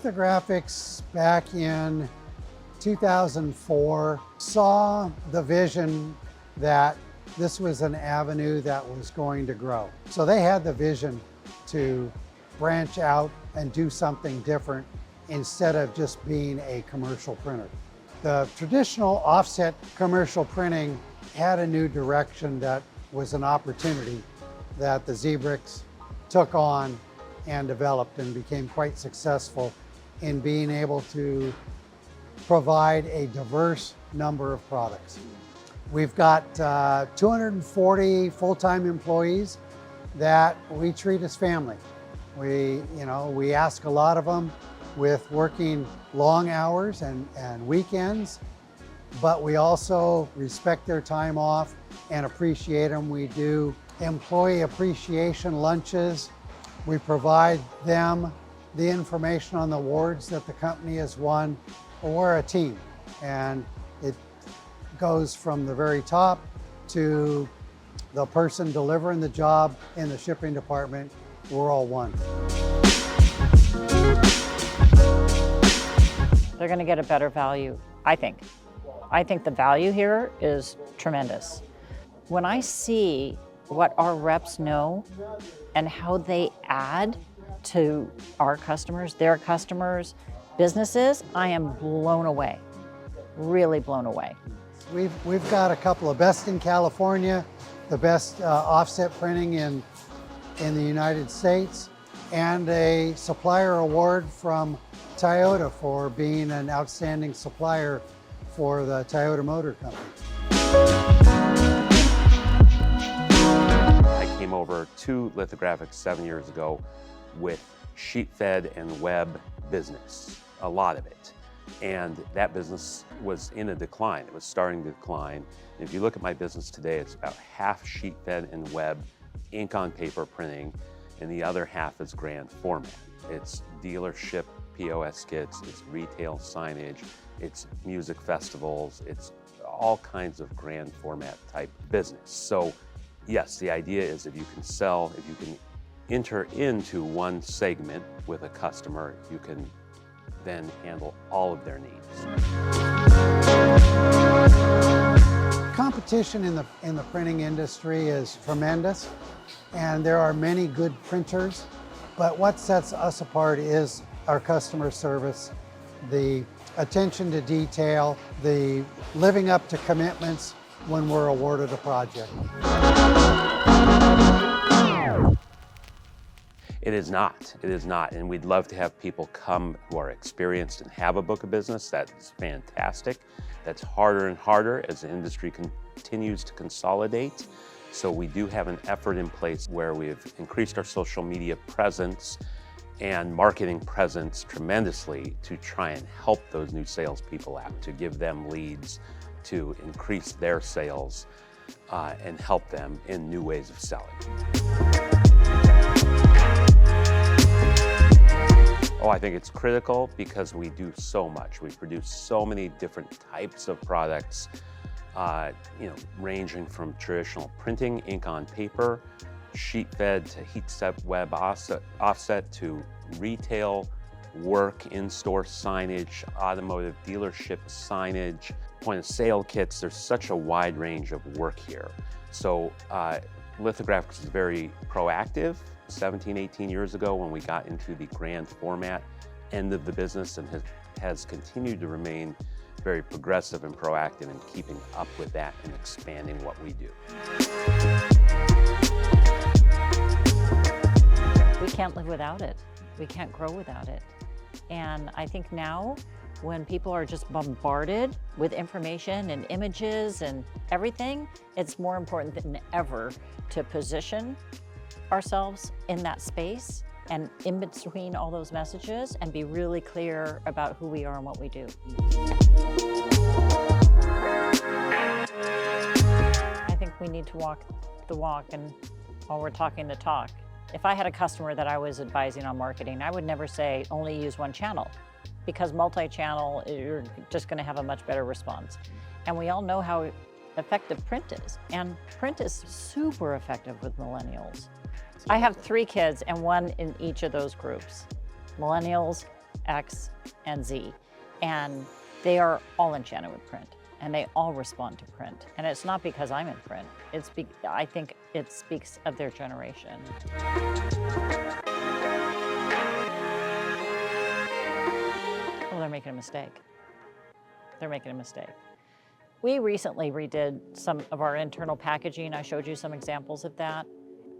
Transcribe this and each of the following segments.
Lithographix back in 2004 saw the vision that this was an avenue that was going to grow. So they had the vision to branch out and do something different instead of just being a commercial printer. The traditional offset commercial printing had a new direction that was an opportunity that the Zibrix took on and developed and became quite successful in being able to provide a diverse number of products. We've got 240 full-time employees that we treat as family. We ask a lot of them with working long hours and weekends, but we also respect their time off and appreciate them. We do employee appreciation lunches. We provide them the information on the awards that the company has won. We're a team, and it goes from the very top to the person delivering the job in the shipping department. We're all one. They're going to get a better value, I think. I think the value here is tremendous. When I see what our reps know and how they add to our customers, their customers, businesses, I am blown away, really blown away. We've got a couple of best in California, the best offset printing in the United States, and a supplier award from Toyota for being an outstanding supplier for the Toyota Motor Company. I came over to Lithographix 7 years ago with sheet-fed and web business, a lot of it. And that business was in a decline. It was starting to decline. And if you look at my business today, it's about half sheet-fed and web, ink on paper printing, and the other half is grand format. It's dealership POS kits, it's retail signage, it's music festivals, it's all kinds of grand format type business. So yes, the idea is if you can enter into one segment with a customer, you can then handle all of their needs. Competition in the printing industry is tremendous, and there are many good printers, but what sets us apart is our customer service, the attention to detail, the living up to commitments when we're awarded a project. It is not, and we'd love to have people come who are experienced and have a book of business. That's fantastic. That's harder and harder as the industry continues to consolidate. So we do have an effort in place where we've increased our social media presence and marketing presence tremendously to try and help those new salespeople out, to give them leads, to increase their sales and help them in new ways of selling. Oh, I think it's critical because we do so much. We produce so many different types of products, ranging from traditional printing, ink on paper, sheet fed to heat set web offset to retail work, in-store signage, automotive dealership signage, point of sale kits. There's such a wide range of work here. So Lithographix is very proactive. 17, 18 years ago when we got into the grand format end of the business, and has continued to remain very progressive and proactive in keeping up with that and expanding what we do. We can't live without it. We can't grow without it. And I think now when people are just bombarded with information and images and everything, it's more important than ever to position ourselves in that space and in between all those messages and be really clear about who we are and what we do. I think we need to walk the walk, and while we're talking the talk. If I had a customer that I was advising on marketing, I would never say only use one channel, because multi-channel, you're just going to have a much better response. And we all know how effective print is, and print is super effective with millennials. I have 3 kids and one in each of those groups. Millennials, X, and Z. And they are all enchanted with print, and they all respond to print. And it's not because I'm in print. I think it speaks of their generation. Well, they're making a mistake. They're making a mistake. We recently redid some of our internal packaging. I showed you some examples of that.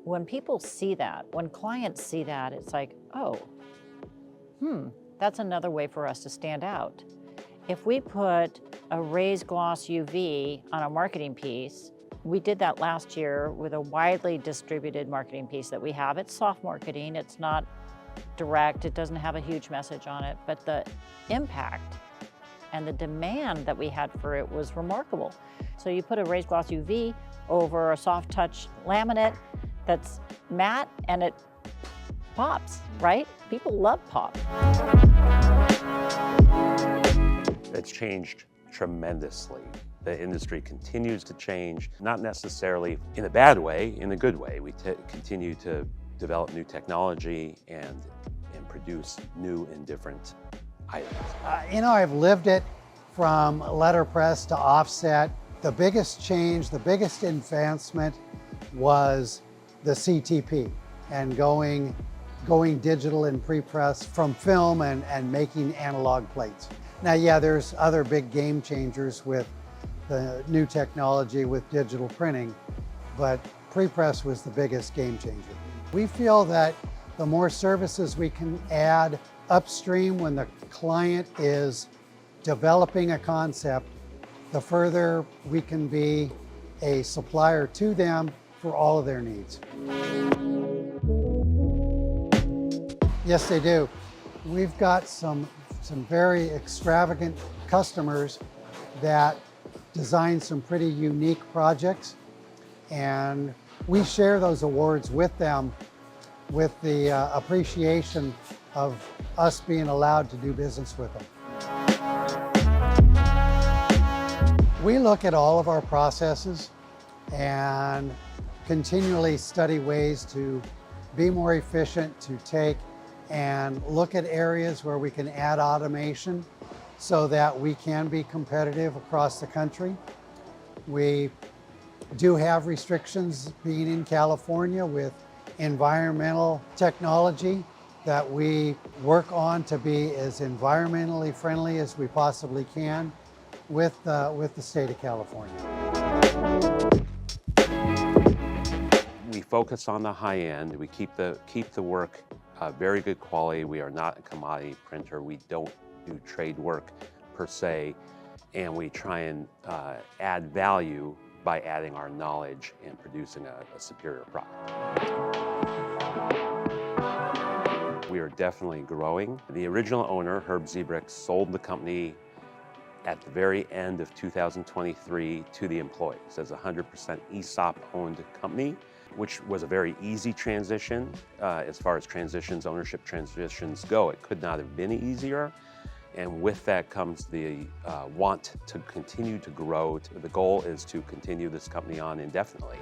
When people see that, when clients see that, it's like, oh, that's another way for us to stand out. If we put a raised gloss UV on a marketing piece, we did that last year with a widely distributed marketing piece that we have. It's soft marketing, it's not direct, it doesn't have a huge message on it, but the impact and the demand that we had for it was remarkable. So you put a raised gloss UV over a soft touch laminate that's matte and it pops, right? People love pop. It's changed tremendously. The industry continues to change, not necessarily in a bad way, in a good way. We continue to develop new technology and produce new and different items. I've lived it from letterpress to offset. The biggest change, the biggest advancement was the CTP and going digital in pre-press from film and making analog plates. Now, yeah, there's other big game changers with the new technology with digital printing, but pre-press was the biggest game changer. We feel that the more services we can add upstream when the client is developing a concept, the further we can be a supplier to them for all of their needs. Yes, they do. We've got some very extravagant customers that design some pretty unique projects, and we share those awards with them with the appreciation of us being allowed to do business with them. We look at all of our processes and continually study ways to be more efficient, to take and look at areas where we can add automation so that we can be competitive across the country. We do have restrictions being in California with environmental technology that we work on to be as environmentally friendly as we possibly can with the state of California. We focus on the high end. We keep the work very good quality. We are not a commodity printer. We don't do trade work per se, and we try and add value by adding our knowledge and producing a superior product. We are definitely growing. The original owner, Herb Zebrick, sold the company at the very end of 2023 to the employees as a 100% ESOP-owned company, which was a very easy transition. As far as ownership transitions go, it could not have been easier. And with that comes the want to continue to grow. The goal is to continue this company on indefinitely.